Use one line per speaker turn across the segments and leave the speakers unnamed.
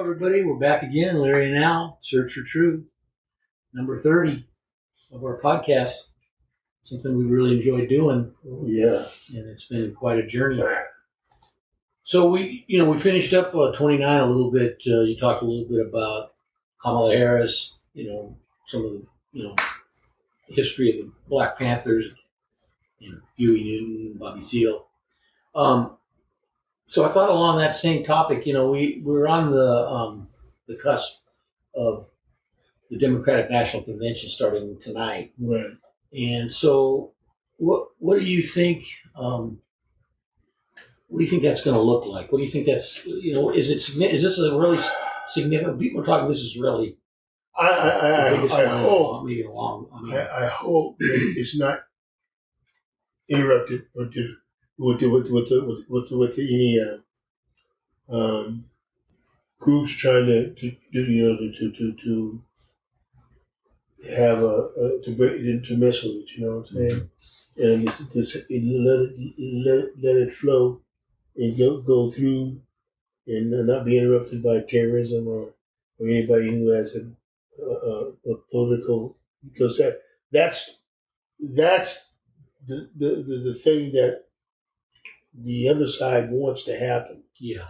everybody. We're back again, Larry and Al, Search for Truth, number 30 of our podcast. Something we really enjoyed doing.
Yeah.
And it's been quite a journey. So we finished up 29 a little bit. You talked a little bit about Kamala Harris, some of the, history of the Black Panthers, Huey Newton, Bobby Seale. So I thought along that same topic, we're on the cusp of the Democratic National Convention starting tonight.
Right.
And so what do you think, that's going to look like? What do you think that's, is this a really significant, people are talking, this is really
I hope
maybe along.
I hope that it's not interrupted or with any groups trying to have to mess with it. You know what I'm saying? And let it flow and go through and not be interrupted by terrorism or anybody who has a political, because that's the thing that the other side wants to happen.
Yeah,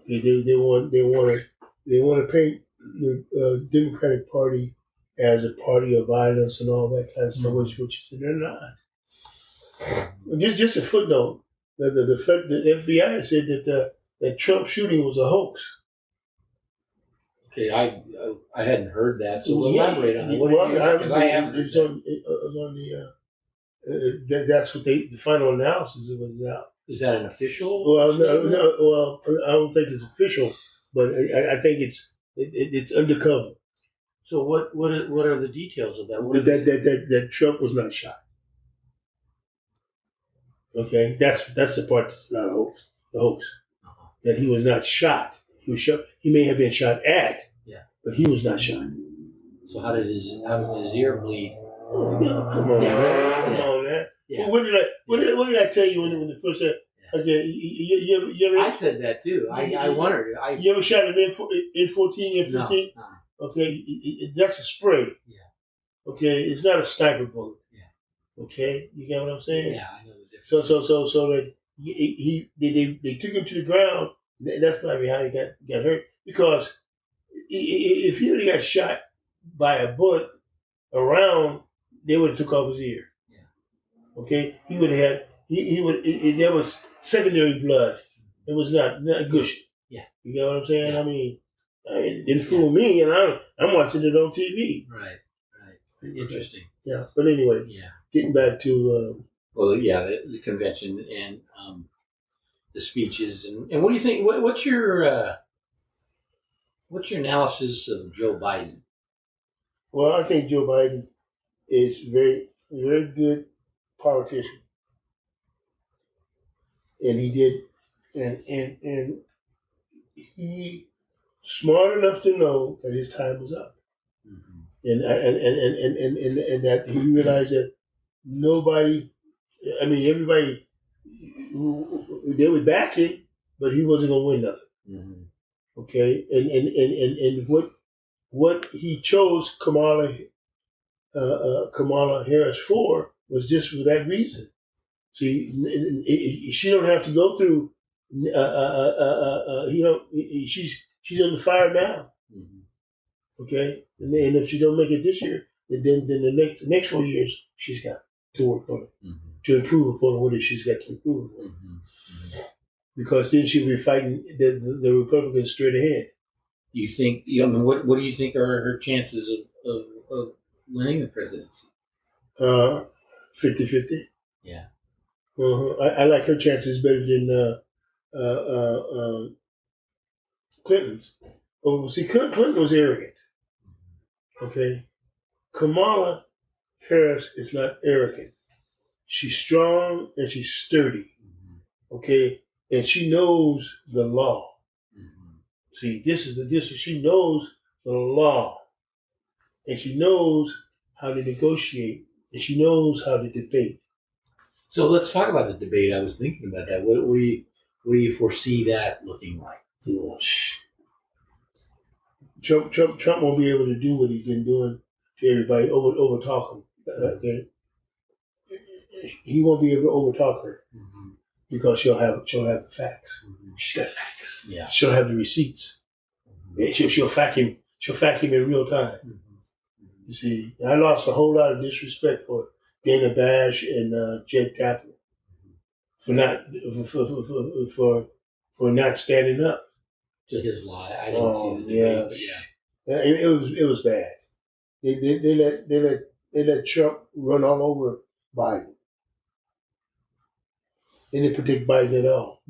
they want to paint the Democratic Party as a party of violence and all that kind of stuff, which they're not. Just a footnote: the FBI said that Trump shooting was a hox.
Okay, I hadn't heard that, so elaborate on it. Because I haven't.
It was on the. That's what the final analysis was out.
Is that an official?
Well, no. Well, I don't think it's official, but I think it's undercover.
So what are the details of that?
That Trump was not shot. Okay, that's the part that's not a hoax. The hoax that he was not shot. He was shot. He may have been shot at.
Yeah.
But he was not shot.
So how did his ear bleed?
Oh no! Come on, man! Come on, man! Yeah. What did I tell you when the first said? Okay, you ever?
I said that too. I wondered.
You ever shot an M14, M15?
No.
Okay, that's a spray.
Yeah.
Okay, it's not a sniper bullet.
Yeah.
Okay, you get what I'm saying?
Yeah, I know the difference.
So that they took him to the ground. And that's probably how he got hurt. Because if he would have got shot by a bullet around, they would have took off his ear.
Yeah.
Okay, he would have had. There was secondary blood. It was not gushing.
Yeah.
You know what I'm saying?
Yeah.
I mean, it didn't fool me, and I'm watching it on TV.
Right. Interesting.
Yeah, but anyway.
Yeah.
Getting back to.
The convention and the speeches and what do you think? What's your analysis of Joe Biden?
Well, I think Joe Biden is very, very good politician. And he did, and he smart enough to know that his time was up, and that he realized that everybody, they would back him, but he wasn't going to win nothing. Okay, and what he chose Kamala Harris for was just for that reason. See, she don't have to go through. She's on the fire now. Okay, and if she don't make it this year, then the next 4 years she's got to work on it to improve upon what she's got to improve upon. Because then she'll be fighting the Republicans straight ahead.
Do you think? What do you think are her chances of winning the presidency?
50-50.
Yeah.
I like her chances better than Clinton's. Oh, see, Clinton was arrogant. Okay, Kamala Harris is not arrogant. She's strong and she's sturdy. Okay, and she knows the law. See, this is she knows the law, and she knows how to negotiate, and she knows how to debate.
So let's talk about the debate. I was thinking about that. What do you foresee that looking like?
Trump won't be able to do what he's been doing to everybody, overtalk him. Okay, he won't be able to overtalk her because she'll have the facts. She's got facts.
Yeah.
She'll have the receipts. She'll fact him. She'll fact him in real time. You see, I lost a whole lot of disrespect for Dana Bash and Jed Kaplan for not standing up
to his lie. I didn't see the debate, but yeah.
It was bad. They let Trump run all over Biden. They didn't predict Biden at all.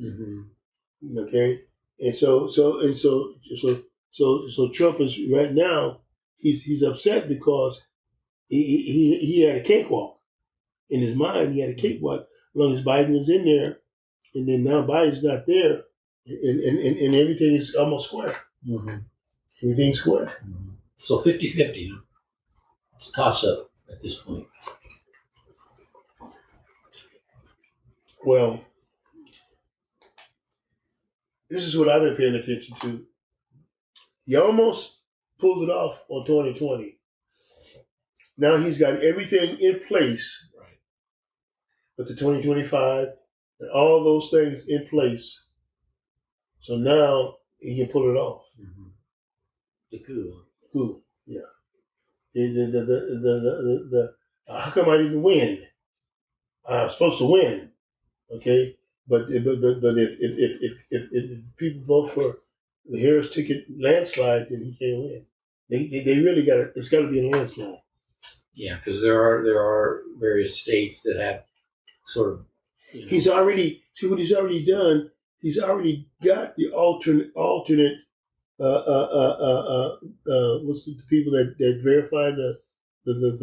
Okay, and so Trump is right now. He's upset because he had a cakewalk in his mind. He had a cakewalk as long as Biden was in there, and then now Biden's not there, and everything is almost square. Everything's square.
So 50-50. It's a toss-up at this point.
Well, this is what I've been paying attention to. He almost pulled it off on 2020. Now he's got everything in place,
right,
with the 2025 and all those things in place. So now he can pull it off.
The coup.
Coup, yeah. The how come I didn't win? I was supposed to win, okay. But if people vote for the Harris ticket landslide, then he can't win. They really got it's got to be a landslide.
Yeah, because there are various states that have sort of.
He's already what he's already done. He's already got the alternate. What's the people that verify the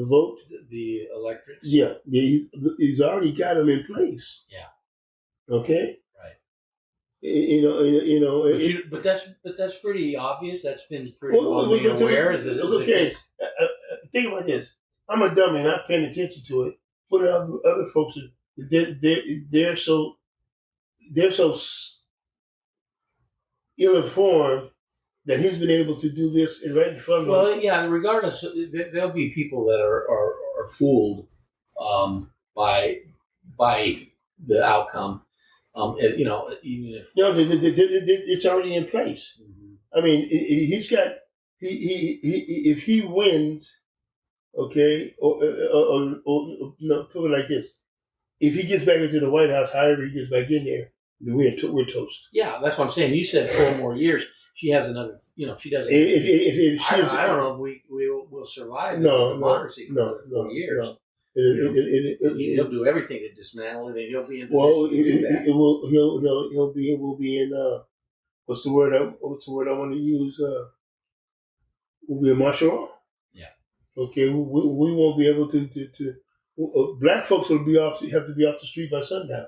vote?
The electorates.
Yeah, he's already got them in place.
Yeah.
Okay.
Right.
You know.
But that's pretty obvious. That's been pretty well aware.
Okay. Think about this. I'm a dummy, not paying attention to it. But other folks, they're so ill-informed that he's been able to do this right in front of them.
Well, yeah. Regardless, there'll be people that are fooled by the outcome. Even if
it's already in place. I mean, he's got if he wins, okay, or no, put it like this: if he gets back into the White House, however he gets back in there, we're toast.
Yeah, that's what I'm saying. You said 4 more years. She has another. She doesn't.
If
I don't know if we'll survive democracy for 4 years.
No.
He'll do everything to dismantle it, and he'll be in position to do that.
He'll be in what's the word I want to use? We'll be in martial law.
Yeah.
Okay, we won't be able to black folks will have to be off the street by sundown.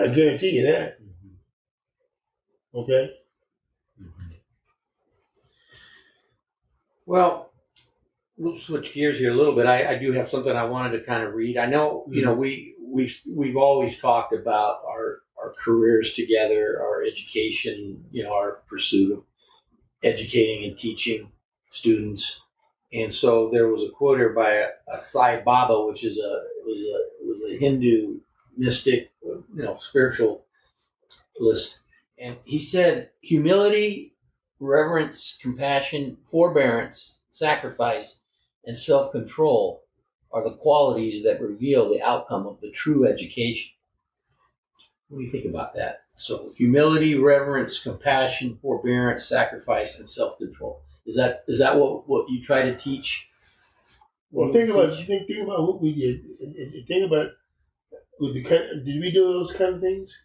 I guarantee you that. Okay.
Well, we'll switch gears here a little bit. I do have something I wanted to kind of read. I know, we've always talked about our careers together, our education, our pursuit of educating and teaching students. And so there was a quote here by a Sai Baba, which was a Hindu mystic, spiritualist. And he said, humility, reverence, compassion, forbearance, sacrifice, and self-control are the qualities that reveal the outcome of the true education. What do you think about that? So humility, reverence, compassion, forbearance, sacrifice, and self-control. Is that what you try to teach?
Well, think about what we did. Think about did we do those kind of things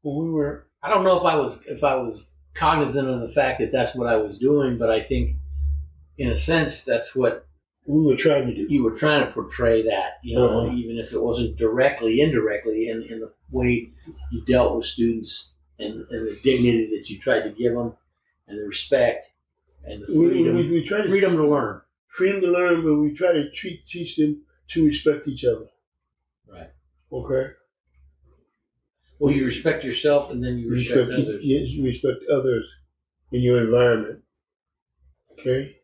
when we were?
I don't know if I was cognizant of the fact that that's what I was doing, but I think, in a sense, that's what
we were trying to do.
You were trying to portray that, even if it wasn't directly, indirectly, in the way you dealt with students and the dignity that you tried to give them, and the respect and the freedom, freedom to learn.
Freedom to learn, but we try to teach them to respect each other.
Right.
Okay.
Well, you respect yourself, and then you respect others.
Yes, you respect others. in your environment. Okay?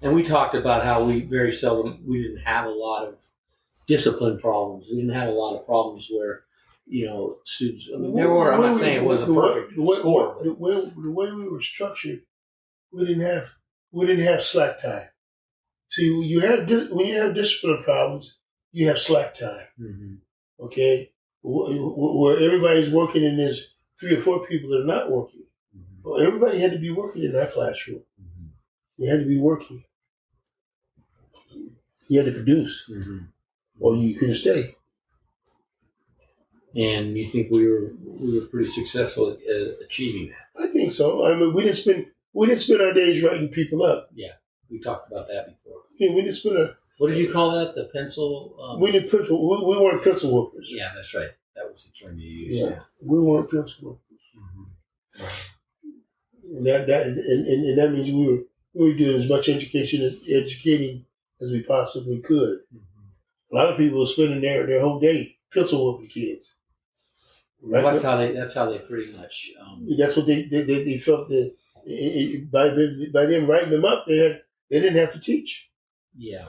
And we talked about how we didn't have a lot of discipline problems. We didn't have a lot of problems where, students. I mean, there were. I'm not saying it was a perfect score.
The way we were structured, we didn't have slack time. See, when you have discipline problems, you have slack time.
Mm-hmm.
Okay, where everybody's working and there's 3 or 4 people that are not working.
Mm-hmm.
Well, everybody had to be working in our classroom.
Mm-hmm.
They had to be working. You had to produce, or you couldn't stay.
And you think we were pretty successful at achieving that?
I think so. I mean, we didn't spend our days writing people up.
Yeah, we talked about that before.
Yeah, we didn't spend our.
What did you call that? The pencil?
We didn't pencil. We weren't pencil whoopers.
Yeah, that's right. That was the term you used.
Yeah, we weren't pencil whoopers. Mm-hmm. And that means we were doing as much educating as we possibly could. Mm-hmm. A lot of people are spending their whole day pencil whooping kids.
Right? Well, that's how they pretty much.
That's what they felt that by them writing them up, they didn't have to teach.
Yeah.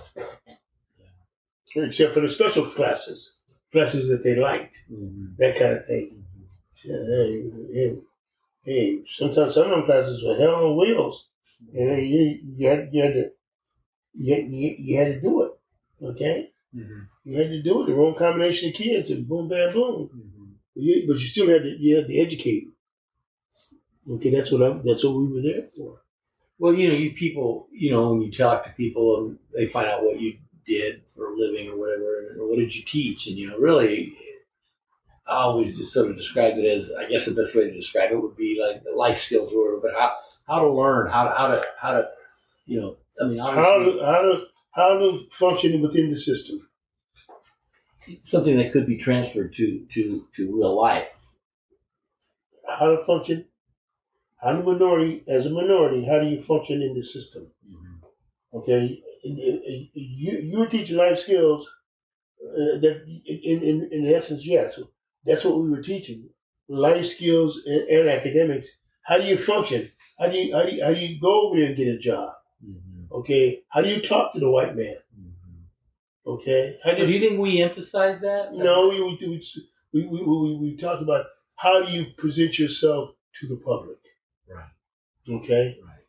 Except for the special classes that they liked, that kind of thing. Mm-hmm. Hey, sometimes some of them classes were hell on wheels. You had to do it. Okay. Mm-hmm. You had to do it. The wrong combination of kids, and boom, bam, boom. Mm-hmm. But you still had to educate. Okay, that's what we were there for.
Well, you people, when you talk to people and they find out what you did for a living or whatever, or what did you teach, and really, I always just sort of described it as, I guess the best way to describe it would be like life skills, or but how to learn, how to I mean, obviously,
how to function within the system.
Something that could be transferred to real life.
How to function. As a minority, how do you function in the system? Mm-hmm. Okay, you're teaching life skills. That in essence, yes, that's what we were teaching: life skills and academics. How do you function? How do you go over there and get a job? Mm-hmm. Okay, how do you talk to the white man? Mm-hmm. Okay,
do you think we emphasize that?
No, we talked about how do you present yourself to the public. Right. Okay. Right.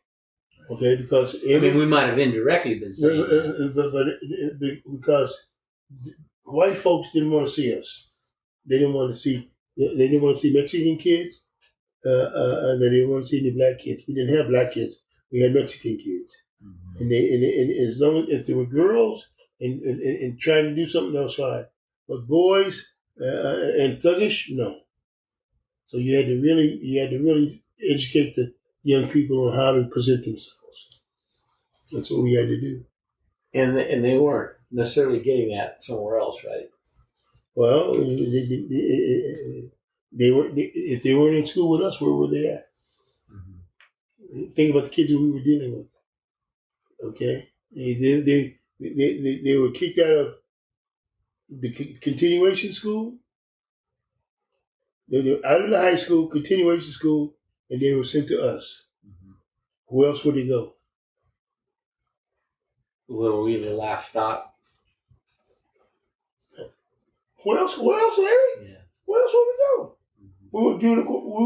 Okay, because
we might have indirectly been saying
but because white folks didn't want to see us. They didn't want to see Mexican kids, and they didn't want to see any black kids. We didn't have black kids. We had Mexican kids, mm-hmm. and as long as if there were girls and trying to do something, that was fine. But boys and thuggish, no. So you had to really educate the young people on how to present themselves. That's what we had to do.
And they weren't necessarily getting that somewhere else, right?
Well, they were. If they weren't in school with us, where were they at? Mm-hmm. Think about the kids that we were dealing with. Okay, they were kicked out of the continuation school. They were out of the high school, continuation school, and they were sent to us. Mm-hmm. Where else would they go?
Were we the last stop?
What else, Larry? Yeah. Where else would we go? Mm-hmm. We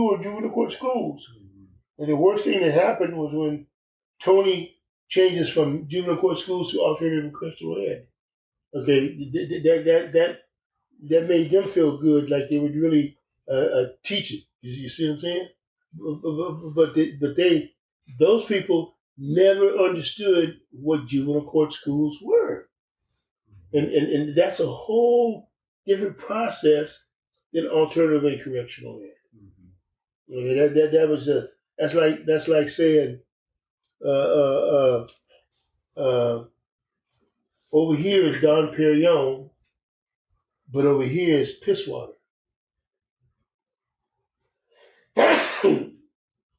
were juvenile court schools. Mm-hmm. And the worst thing that happened was when Tony changes from juvenile court schools to alternative and correctional ed. Okay, that made them feel good, like they would really teach it. You see what I'm saying? But those people never understood what juvenile court schools were, and that's a whole different process than alternative and correctional ed. Mm-hmm. Okay, that's like saying over here is Dom Perignon, but over here is piss water.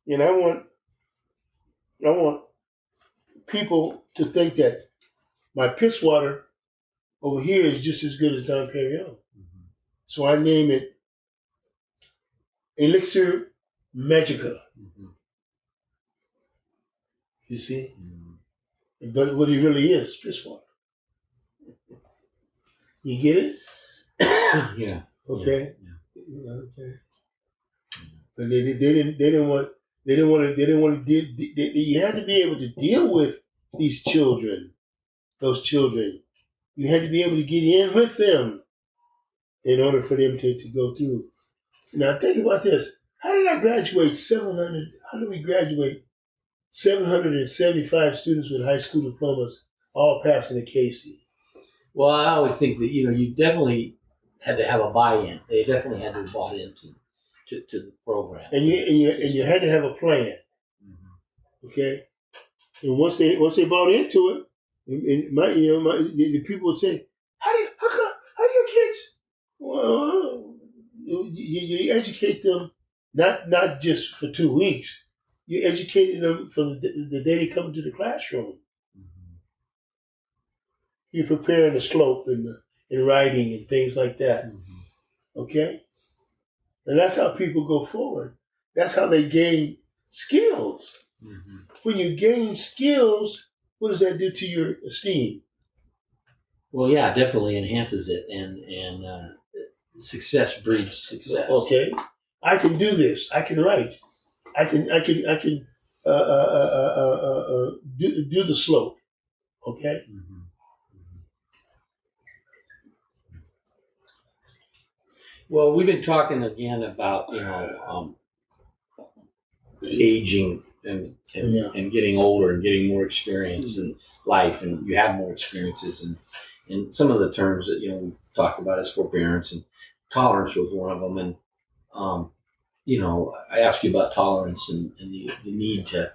And I want people to think that my piss water over here is just as good as Dom Perignon. Mm-hmm. So I name it Elixir Magica. Mm-hmm. You see? But what he really is piss water. You get it?
Yeah.
Okay.
Yeah.
Okay. But they didn't want to. You had to be able to deal with these children, those children. You had to be able to get in with them in order for them to go through. Now think about this. How did I graduate 700? How did we graduate 775 students with high school diplomas, all passing the Casey?
Well, I always think that you definitely had to have a buy-in. They definitely had to have bought into to the program,
And you had to have a plan. Okay, and once they bought into it, and the people would say, how do your kids? Well, you educate them not just for 2 weeks. You educated them from the day they come into the classroom. You're preparing the slope and writing and things like that. Okay, and that's how people go forward. That's how they gain skills. When you gain skills, what does that do to your esteem?
Well, yeah, definitely enhances it, and success breeds success.
Okay, I can do this. I can write. I can do the slope. Okay.
Well, we've been talking again about aging and getting older and getting more experience in life, and you have more experiences, and some of the terms that we've talked about is forbearance and tolerance was one of them, and I asked you about tolerance and the need to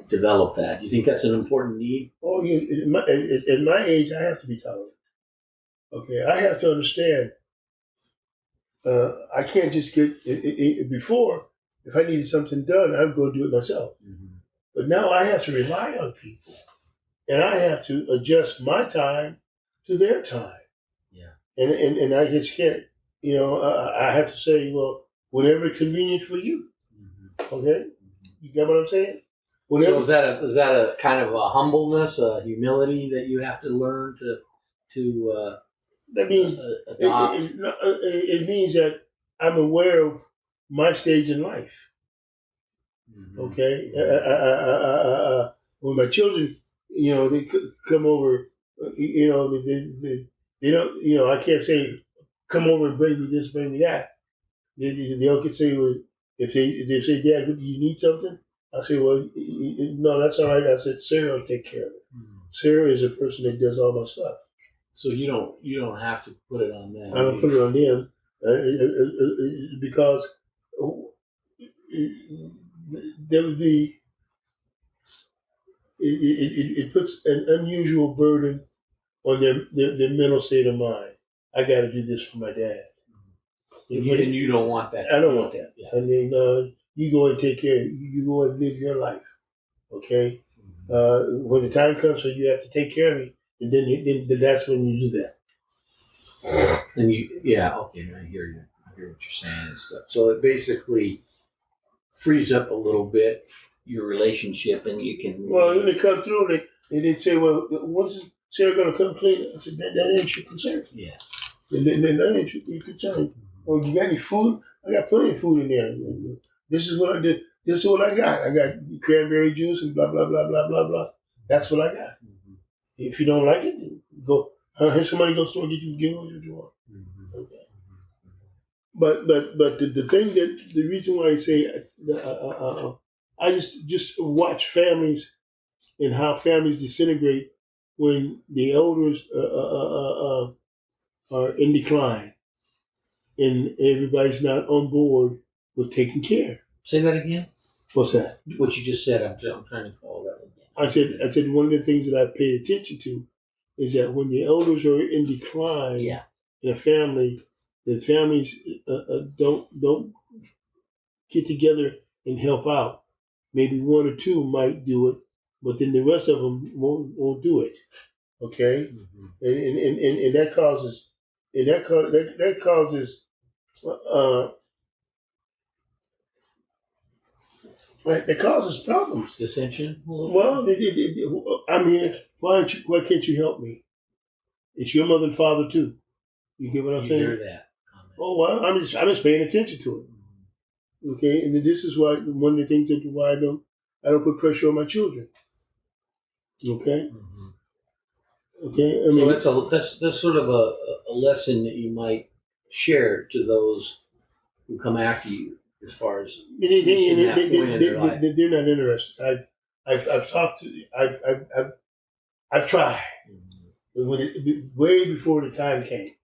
develop that. Do you think that's an important need?
Oh, at my age, I have to be tolerant. Okay, I have to understand. I can't just get before. If I needed something done, I'm going to do it myself. But now I have to rely on people, and I have to adjust my time to their time.
Yeah.
And I just can't. I have to say, well, whenever it's convenient for you. Okay, you get what I'm saying?
So is that a kind of a humbleness, a humility that you have to learn to
that means
adopt?
It means that I'm aware of my stage in life. Okay, when my children, they come over, they don't, I can't say, come over and bring me this, bring me that. They'll say, well, if they say, Dad, do you need something? I say, well, no, that's all right. I said, Sarah will take care of it. Sarah is a person that does all my stuff.
So you don't have to put it on them.
I don't put it on them because there would be it puts an unusual burden on their mental state of mind. I got to do this for my dad.
And you don't want that.
I don't want that.
Yeah.
I mean, you go and take care. You go and live your life. Okay. When the time comes for you have to take care of me, and then that's when you do that.
And okay. I hear you. I hear what you're saying and stuff. So it basically frees up a little bit your relationship, and you can.
Well, when they come through, they say, "Well, when's Sarah going to come clean?" I said, "That ain't your concern."
Yeah.
And then that ain't your concern. Oh, you got any food? I got plenty of food in there. This is what I did. This is what I got. I got cranberry juice and blah blah blah blah blah blah. That's what I got. If you don't like it, go. Have somebody go to the store and give what you want. Okay. But the thing that the reason why I say I just watch families and how families disintegrate when the elders are in decline and everybody's not on board with taking care.
Say that again.
What's that?
What you just said. I'm trying to follow that again.
I said one of the things that I pay attention to is that when the elders are in decline in a family, the families don't get together and help out. Maybe one or two might do it, but then the rest of them won't do it. Okay, and that causes Right? That causes problems.
Dissension?
Well, I'm here. Why can't you help me? It's your mother and father too. You get what I'm
You
saying?
hear that comment.
Oh well, I'm just paying attention to it. Okay, and this is why one of the things that why I don't put pressure on my children. Okay.
Mm-hmm.
Okay. I mean,
so that's sort of a lesson that you might share to those who come after you, as far as
they're not interested. I've talked to. I've tried. Mm-hmm. Way before the time came.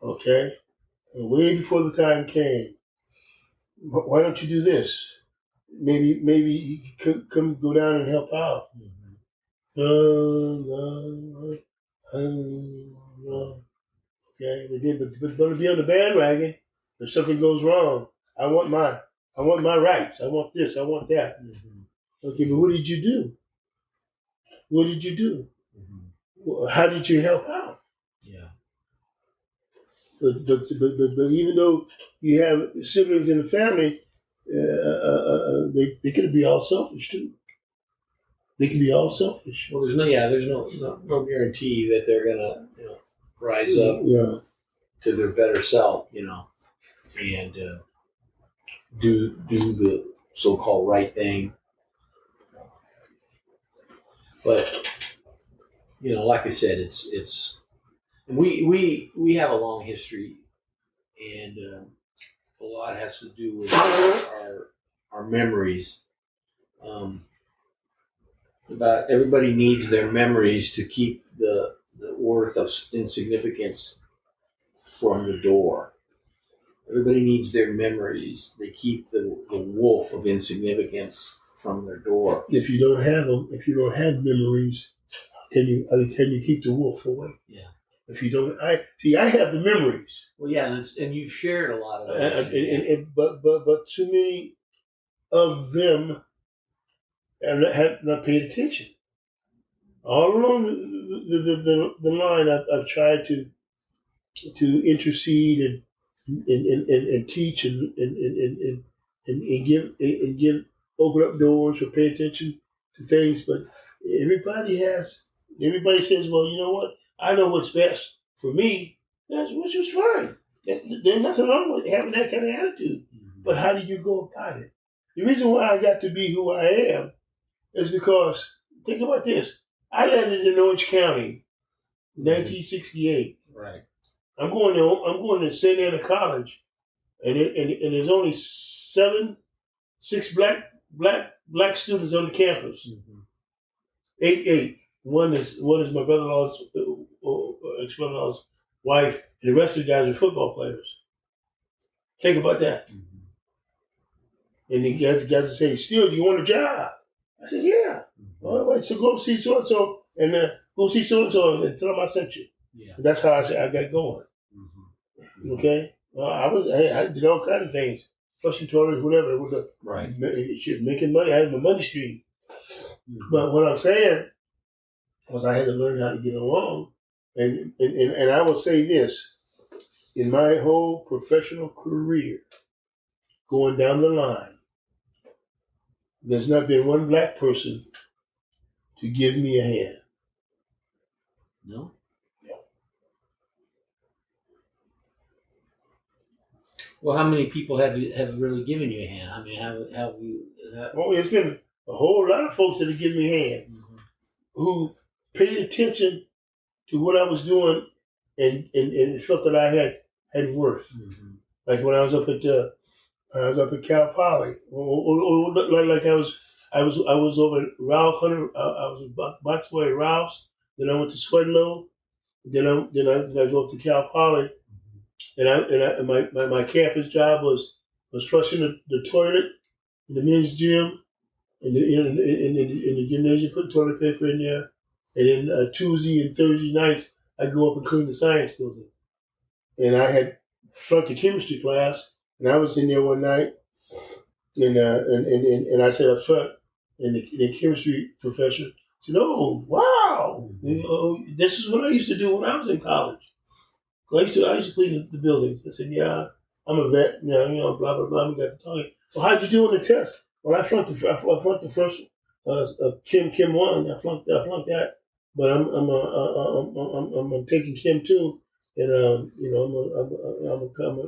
Okay. Way before the time came. Why don't you do this? Maybe you could come go down and help out. Mm-hmm. No. Okay, but going to be on the bandwagon if something goes wrong. I want my rights. I want this. I want that. Mm-hmm. Okay, but what did you do? What did you do? Mm-hmm. How did you help out? Yeah. But even though you have siblings in the family, they could be all selfish too. They can be all selfish.
Well, there's no guarantee that they're gonna rise up to their better self, and do the so-called right thing. But like I said, it's we have a long history, and a lot has to do with our memories. About everybody needs their memories to keep the worth of insignificance from the door. Everybody needs their memories. They keep the wolf of insignificance from their door.
If you don't have them, if you don't have memories, can you keep the wolf away? Yeah. If you don't, I have the memories.
Well, yeah, and you've shared a lot of them.
But too many of them have not paid attention. All along the line, I've tried to intercede and teach and give open up doors or pay attention to things, but everybody says, well, you know what? I know what's best for me. Which is fine. There's nothing wrong with having that kind of attitude. Mm-hmm. But how do you go about it? The reason why I got to be who I am is because, think about this. I landed in Orange County, 1968. Right. I'm going to St. Anna College, and there's only six black students on the campus. Mm-hmm. 8. One is my brother-in-law's ex-brother-in-law's wife, and the rest of the guys are football players. Think about that. Mm-hmm. And the guys say, "Still, do you want a job?" I said, "Yeah." Mm-hmm. All right, so go see so and so, and go see so and so, and tell them I sent you. Yeah. And that's how I got going. Mm-hmm. Okay. I did all kinds of things, flushing toilets, whatever. Right. Making money. I had my money stream. Mm-hmm. But what I'm saying was I had to learn how to get along. And I will say this, in my whole professional career, going down the line, there's not been one black person to give me a hand.
No?
No.
Well, how many people have really given you a hand? I mean, have you?
Well, it's been a whole lot of folks that have given me a hand, mm-hmm. who paid attention to what I was doing and felt that I had worth. Mm-hmm. Like when I was up at Cal Poly, like I was over at Ralph Hunter. I was a box boy at Ralph's. Then I went to Swedlow. Then I go up to Cal Poly, and my campus job was flushing the toilet in the men's gym, in the gymnasium, putting toilet paper in there, and then Tuesday and Thursday nights I go up and clean the science building. And I had flunked the chemistry class, and I was in there one night, and I sat up front, and the chemistry professor said, "Oh, wow, this is what I used to do when I was in college. I used to clean the buildings." I said, "Yeah, I'm a vet, blah blah blah." We got to talking. Well, how'd you do on the test? Well, I flunked the first Kim 1. I flunked that, but I'm taking Kim 2, and I'm gonna.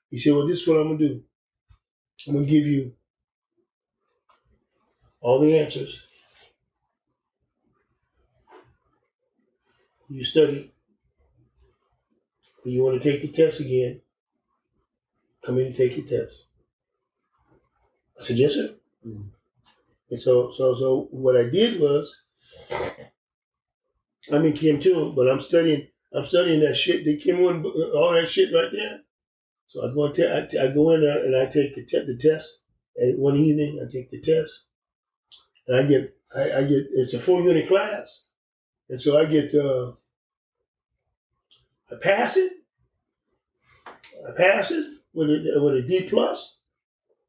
He said, "Well, this is what I'm gonna do. I'm gonna give you all the answers. You study. When you want to take the test again, come in and take your test." I said, "Yes, sir."
Mm.
And so what I did was, I'm in Kim 2, but I'm studying that shit. The Kim 1, all that shit right there. So I go in there and I take the test. And one evening I take the test, and I get it's a 4-unit class, and so I get I pass it. I pass it with a D plus.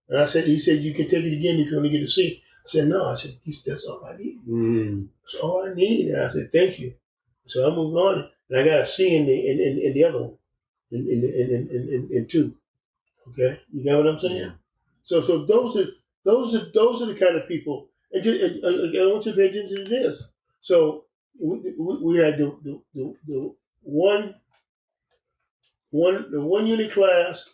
And he said, you can take it again if you want to get a C. I said, no. I said, that's all I need.
Mm.
That's all I need. And I said, thank you. So I moved on, and I got a C in the other one, in 2. Okay, you get what I'm saying?
Yeah.
So those are the kind of people. And I want you to pay attention to this. So we had the one unit class,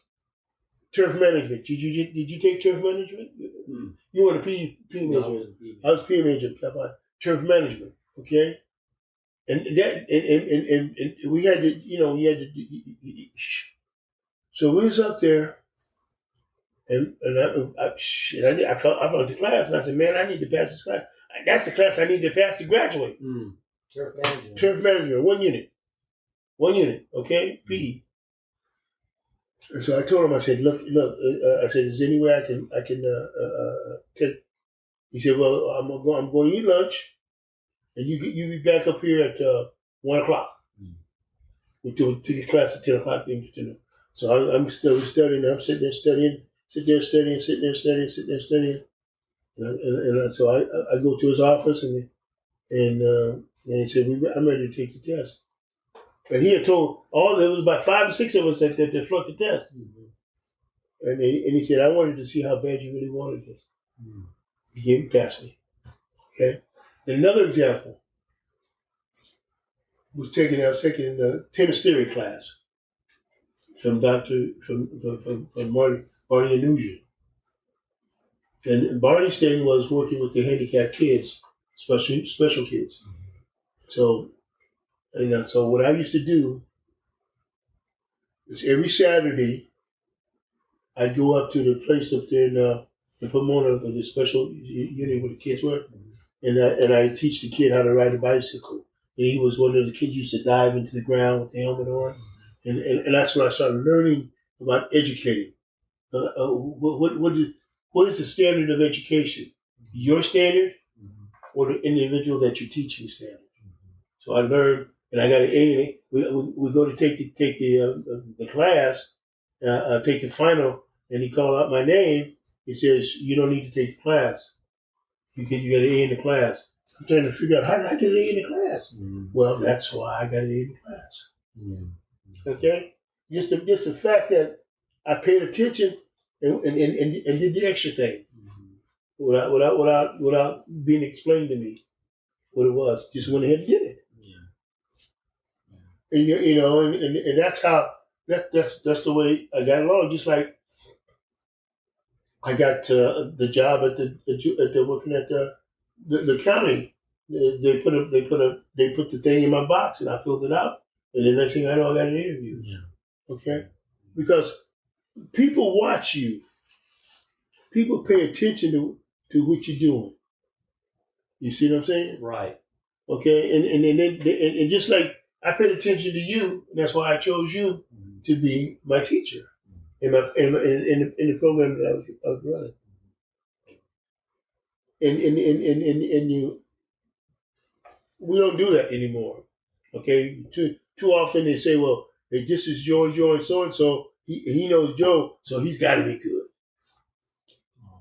turf management. Did you take turf management?
Mm.
You were a P major.
No,
I was P major. Turf management. Okay. And that and we had to, you had to. So we was up there, and I felt the class, and I said, man, I need to pass this class. That's the class I need to pass to graduate.
Mm. Turf management.
Turf management, 1 unit, okay, P. And so I told him, I said, look, I said, is there any way I can take? He said, well, I'm going to eat lunch, and you be back up here at 1 o'clock. Mm. We took the class at 10 o'clock. So I'm still studying. I'm sitting there studying. And so I go to his office, and he said, I'm ready to take the test. And he had told there was about 5 or 6 of us that flunked the test. Mm-hmm. And he said, I wanted to see how bad you really wanted this. Mm-hmm. He gave it past me. Okay. Another example was I was taking the tennis theory class from Barney Anusia. And Barney's thing was working with the handicapped kids, special kids. So, so what I used to do is every Saturday I'd go up to the place up there in Pomona, with the special unit where the kids were, and I teach the kid how to ride a bicycle. And he was one of the kids used to dive into the ground with the helmet on, and that's when I started learning about educating. What is the standard of education? Your standard, or the individual that you're teaching standard? So I learned, and I got an A in it. We go to take the class, take the final, and he called out my name. He says, "You don't need to take the class. You get an A in the class." I'm trying to figure out, how did I get an A in the class? Mm-hmm. Well, that's why I got an A in the class. Mm-hmm. Okay, just the fact that I paid attention and did the extra thing, mm-hmm. without being explained to me what it was. Just went ahead and did it. Yeah. And that's how that's the way I got along. Just like I got the job at the working at the county. They put the thing in my box, and I filled it out. And the next thing I know, I got an interview. Yeah. Okay, because people watch you. People pay attention to what you're doing. You see what I'm saying?
Right.
Okay, and just like I paid attention to you, and that's why I chose you to be my teacher in the program that I was running. And you, we don't do that anymore. Okay, too often they say, well, hey, this is Joe and so and so. He knows Joe, so he's got to be good.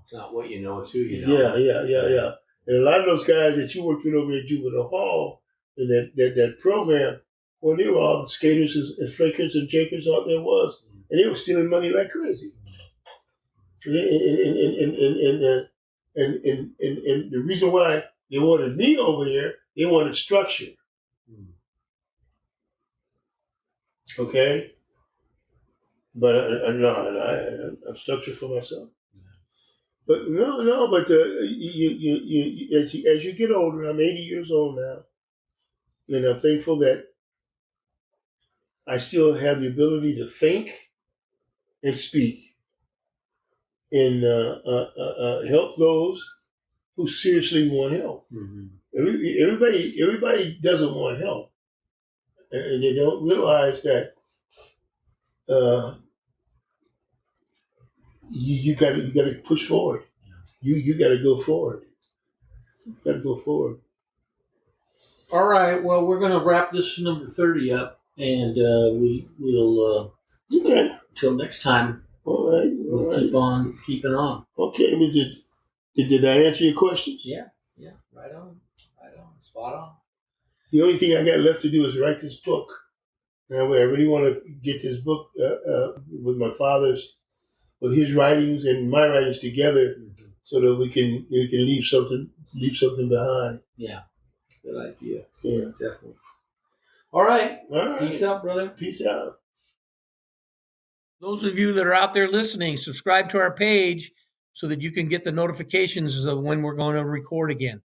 It's not what you know, it's who you know.
Yeah. And a lot of those guys that you worked with over at Juvenile Hall in that program, well, they were all the skaters and flakers and jakers out there was, and they were stealing money like crazy. And And the reason why they wanted me over there, they wanted structure. Okay? But I'm structured for myself. But but as you get older, I'm 80 years old now, and I'm thankful that I still have the ability to think and speak and help those who seriously want help.
Mm-hmm.
Everybody doesn't want help, and they don't realize that you got to push forward. You got to go forward. You got to go forward.
All right. Well, we're going to wrap this number 30 up, and we'll
Okay.
until next time.
All right.
We'll keep on keeping on.
Okay. Did I answer your questions?
Yeah. Right on. Spot on.
The only thing I got left to do is write this book. Now, I really want to get this book with his writings and my writings together, so that we can leave something behind.
Yeah. Good idea.
Yeah.
Definitely. All right.
Peace
out, brother.
Peace out.
Those of you that are out there listening, subscribe to our page so that you can get the notifications of when we're going to record again.